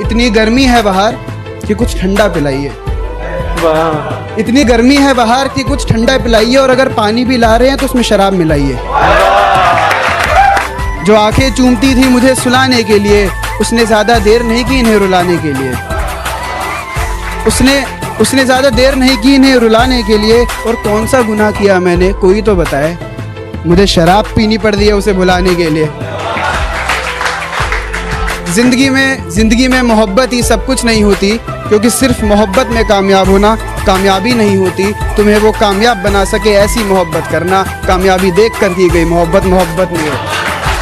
इतनी गर्मी है बाहर कि कुछ ठंडा पिलाइए। वाह, इतनी गर्मी है बाहर कि कुछ ठंडा पिलाइए, और अगर पानी भी ला रहे हैं तो उसमें शराब मिलाइए। जो आंखें चूमती थी मुझे सुलाने के लिए, उसने ज़्यादा देर नहीं की इन्हें रुलाने के लिए। उसने ज़्यादा देर नहीं की इन्हें रुलाने के लिए। और कौन सा गुनाह किया मैंने, कोई तो बताए। मुझे शराब पीनी पड़ रही है उसे भुलाने के लिए। ज़िंदगी में मोहब्बत ही सब कुछ नहीं होती, क्योंकि सिर्फ मोहब्बत में कामयाब होना कामयाबी नहीं होती। तुम्हें वो कामयाब बना सके ऐसी मोहब्बत करना। कामयाबी देख कर की गई मोहब्बत नहीं हो।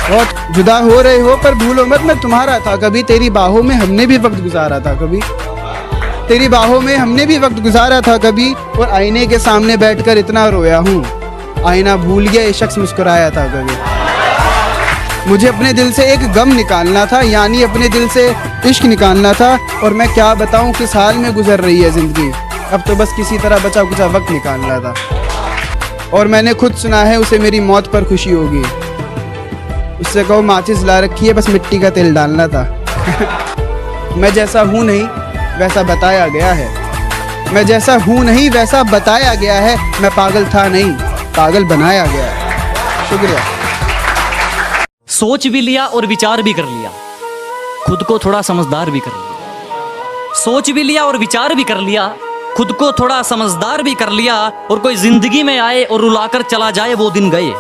बहुत जुदा हो रहे हो पर भूलो मत मैं तुम्हारा था कभी। तेरी बाहों में हमने भी वक्त गुजारा था कभी। तेरी बाहों में हमने भी वक्त गुजारा था कभी। और आईने के सामने बैठकर इतना रोया हूँ, आईना भूल गया ये शख्स मुस्कुराया था कभी। मुझे अपने दिल से एक गम निकालना था, यानी अपने दिल से इश्क निकालना था। और मैं क्या बताऊं किस हाल में गुजर रही है ज़िंदगी। अब तो बस किसी तरह बचा कुचा वक्त निकालना था। और मैंने खुद सुना है उसे मेरी मौत पर खुशी होगी। उससे कहो माचिस ला रखी है, बस मिट्टी का तेल डालना था। मैं जैसा हूँ नहीं वैसा बताया गया है। मैं जैसा हूँ नहीं वैसा बताया गया है। मैं पागल था नहीं, पागल बनाया गया है। शुक्रिया। सोच भी लिया और विचार भी कर लिया, खुद को थोड़ा समझदार भी कर लिया। सोच भी लिया और विचार भी कर लिया, खुद को थोड़ा समझदार भी कर लिया। और कोई जिंदगी में आए और रुलाकर चला जाए वो दिन गए।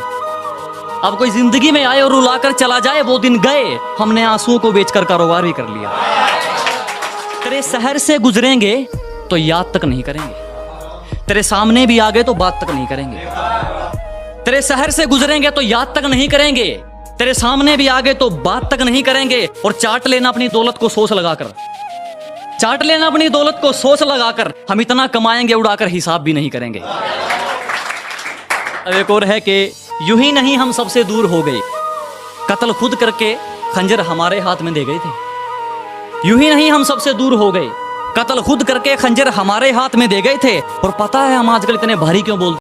अब कोई जिंदगी में आए और रुलाकर चला जाए वो दिन गए। हमने आंसुओं को बेचकर कारोबार भी कर लिया। तेरे शहर से गुजरेंगे तो याद तक नहीं करेंगे, तेरे सामने भी आ गए तो बात तक नहीं करेंगे। तेरे शहर से गुजरेंगे तो याद तक नहीं करेंगे, तेरे सामने भी आ गए तो बात तक नहीं करेंगे। और चाट लेना अपनी दौलत को सोच लगाकर, चाट लेना अपनी दौलत को सोच लगाकर। हम इतना कमाएंगे उड़ाकर हिसाब भी नहीं करेंगे। अब एक और है कि यूं ही नहीं हम सबसे दूर हो गए, कत्ल खुद करके खंजर हमारे हाथ में दे गए थे। यूं ही नहीं हम सबसे दूर हो गए, कत्ल खुद करके खंजर हमारे हाथ में दे गए थे। और पता है हम आजकल इतने भारी क्यों बोलते